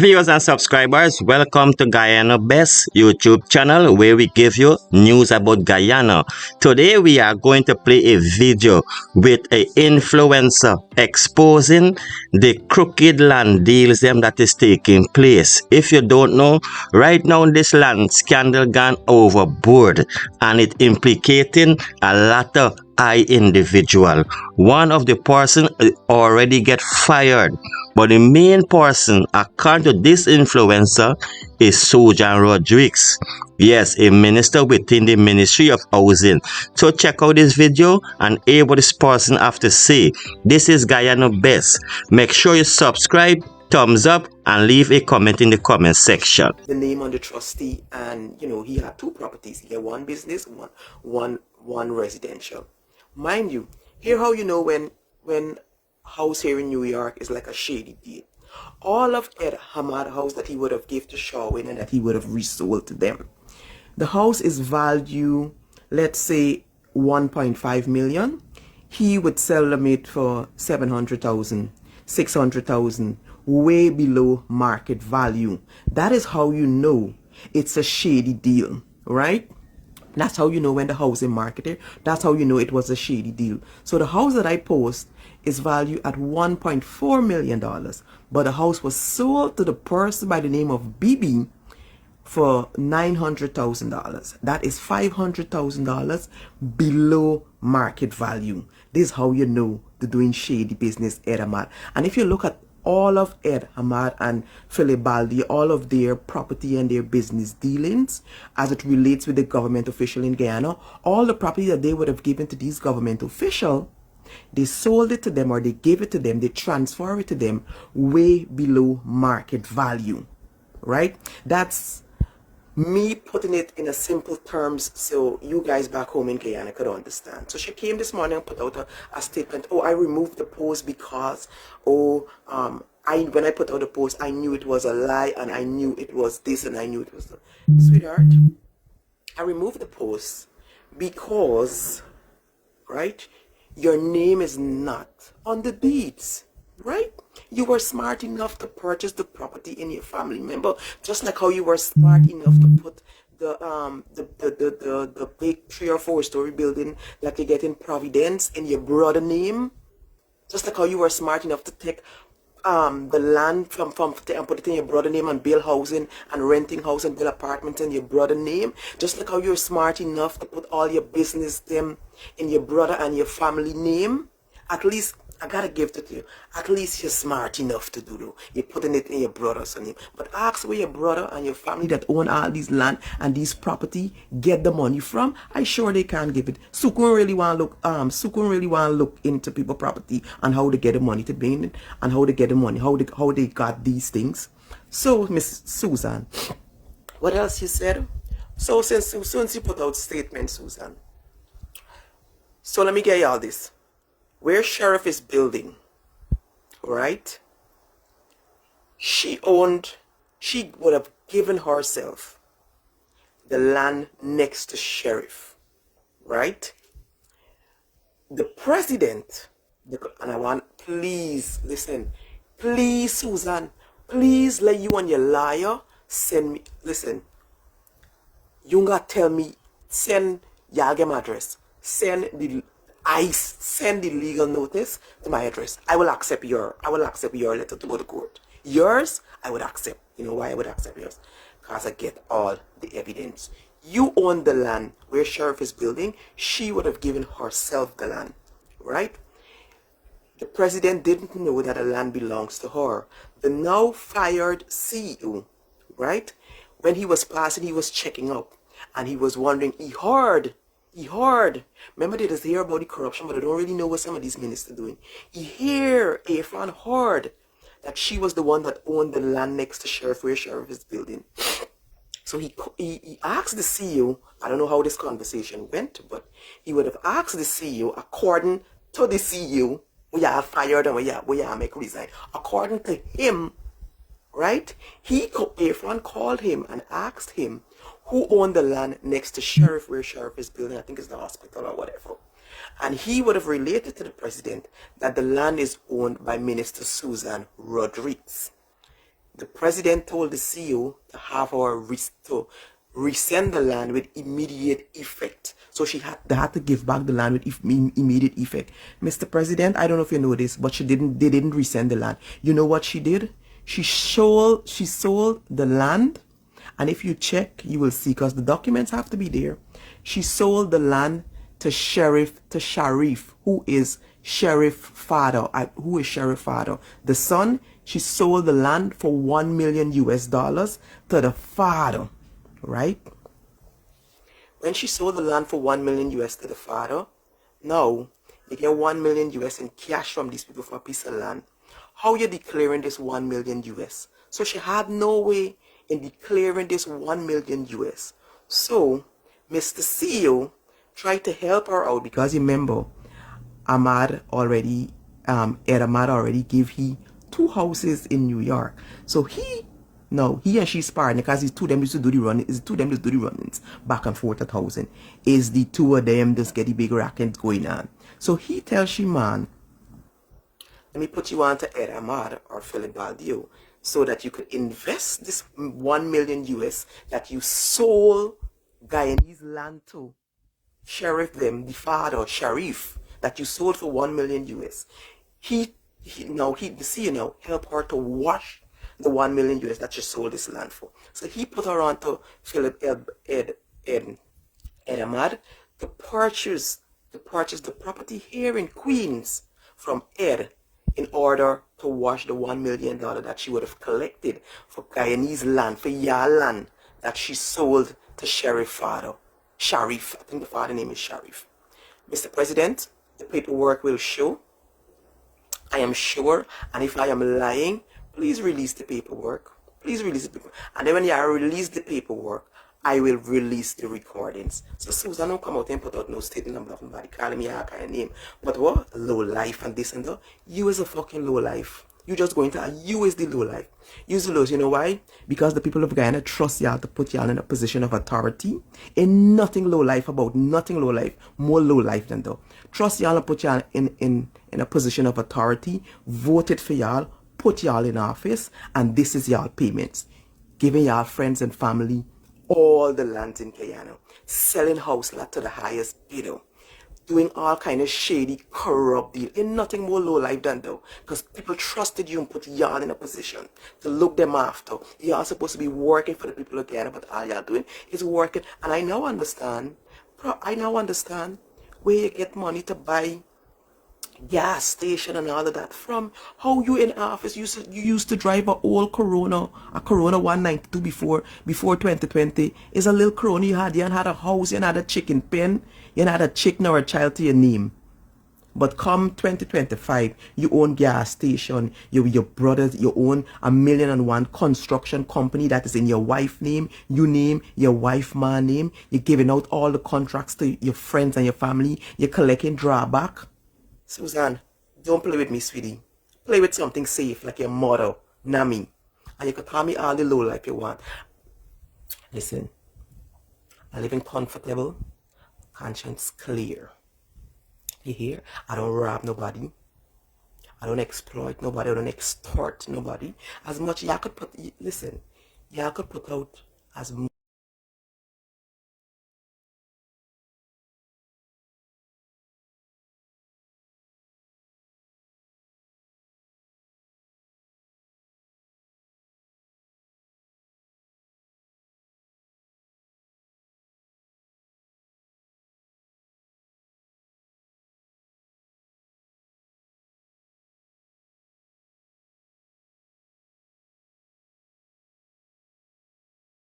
Viewers and subscribers, welcome to Guyana Best YouTube channel where we give you news about Guyana. Today we are going to play a video with an influencer exposing the crooked land deals them that is taking place. If you don't know, right now this land scandal gone overboard and it implicating a lot of high individual. One of the person already get fired, but the main person, according to this influencer, is Sujan Rodriguez. Yes, a minister within the Ministry of Housing. So check out this video and hear what this person have to say. This is Guyana Best. Make sure you subscribe, thumbs up, and leave a comment in the comment section. The name on the trustee, and he had two properties. He had one business, one residential. Mind you, here how you know when house here in New York is like a shady deal. All of Ed Hamad house that he would have gave to Shawin and that he would have resold to them. The house is value, let's say 1.5 million. He would sell them it for 700,000, 600,000, way below market value. That is how you know it's a shady deal, right? That's how you know when the house is marketed. That's how you know it was a shady deal. So the house that I post is valued at $1.4 million. But the house was sold to the person by the name of BB for $900,000. That is $500,000 below market value. This is how you know they're doing shady business, Ed Hamad. And if you look at all of Ed Hamad and Philip Baldi, all of their property and their business dealings as it relates with the government official in Guyana, all the property that they would have given to these government official, they sold it to them or they gave it to them, they transfer it to them way below market value, right? That's me putting it in a simple terms so you guys back home in Guyana could understand. So she came this morning and put out a statement. Oh, I removed the post because, when I put out the post, I knew it was a lie and I knew it was this and I knew it was the... Sweetheart, I removed the post because, right, your name is not on the deeds, right? You were smart enough to purchase the property in your family member, just like how you were smart enough to put the big 3 or 4 story building that you get in Providence in your brother name. Just like how you were smart enough to take the land from and put it in your brother name and build housing and renting house and build apartments in your brother name. Just like how you're smart enough to put all your business them in your brother and your family name. At least I gotta give it to you. At least you're smart enough to do though. You're putting it in your brother's name. But ask where your brother and your family that own all these land and these property get the money from. I sure they can't give it. Sukun really want to look into people property and how they get the money to bring it and how they get the money, how they got these things. So Miss Susan, what else you said? So since you put out statement, Susan. So let me get you all this. Where Sheriff is building, right? She would have given herself the land next to Sheriff, right? The president, and I want, please listen, please Susan, please let you and your liar send me, listen, you gotta tell me, send y'all get my address, send the legal notice to my address. I will accept your letter to go to court. Yours, I would accept. You know why I would accept yours? Because I get all the evidence. You own the land where Sheriff is building. She would have given herself the land, right? The president didn't know that the land belongs to her. The now fired CEO, right? When he was passing, he was checking up and he was wondering, he heard. Remember they just hear about the corruption, but they don't really know what some of these ministers are doing. Afan heard that she was the one that owned the land next to Sheriff, where Sheriff is building. So he asked the CEO, I don't know how this conversation went, but he would have asked the CEO, according to the CEO, we are fired and we are make resign. According to him, right? Afan called him and asked him who owned the land next to Sheriff, where Sheriff is building, I think it's the hospital or whatever. And he would have related to the president that the land is owned by Minister Susan Rodriguez. The president told the CEO to have her to resend the land with immediate effect. So they had to give back the land with immediate effect. Mr. President, I don't know if you know this, but they didn't resend the land. You know what she did? She sold the land, and if you check, you will see, because the documents have to be there. She sold the land to Sharif, who is Sheriff father. The son, she sold the land for $1 million to the father, right? When she sold the land for $1 million to the father, now you get $1 million in cash from these people for a piece of land. How you declaring this $1 million? So she had no way in declaring this $1 million. So Mr. CEO tried to help her out, because remember, Ed Ahmad already gave he 2 houses in New York. So he and she sparring, because it's 2 of them used to do the running. It's 2 of them just do the runnings back and forth 1,000. Is the 2 of them just get the big racket going on. So he tells she, man, let me put you on to Ed Ahmad or Philip Baldio, so that you could invest this $1 million that you sold Guyanese land to Sheriff them, the father, Sharif, that you sold for $1 million. The CEO helped her to wash the $1 million that she sold this land for. So he put her on to Philip Ed Ahmad to purchase the property here in Queens from Ed, in order to wash the $1 million that she would have collected for Guyanese land, for y'all land that she sold to Sharif, I think the father name is Sharif. Mr. President, the paperwork will show, I am sure, and if I am lying, please release the paperwork. Please release the paperwork. And then when you release the paperwork, I will release the recordings. So Susan don't come out and put out no statement of nobody calling me a kind of name. But what? Low life and this and that. You is a fucking low life. You just going to, you is the low life. Use the lows. You know why? Because the people of Guyana trust y'all to put y'all in a position of authority. Ain't nothing low life about, nothing low life, more low life than that. Trust y'all and put y'all in a position of authority, voted for y'all, put y'all in office, and this is y'all payments. Giving y'all friends and family all the lands in Guyana, selling house lot to the highest bidder, doing all kind of shady, corrupt deal. Ain't nothing more low life than that, because people trusted you and put y'all in a position to look them after. Y'all supposed to be working for the people of Guyana, but all y'all doing is working. And I now understand where you get money to buy gas station and all of that from. How you in office you used to drive a Corona 192 before 2020. Is a little Corona you had a house, you had a chicken pen, you had a chicken or a child to your name. But come 2025, you own gas station, your brothers, you own $1 million and one construction company that is in your wife name, you name, your wife man name, you're giving out all the contracts to your friends and your family, you're collecting drawback. Susan, don't play with me, sweetie. Play with something safe, like your mother, Nami. And you can call me all the low life you want. Listen, I live in comfortable, conscience clear. You hear? I don't rob nobody. I don't exploit nobody. I don't extort nobody. As much y'all could put, listen, y'all could put out as much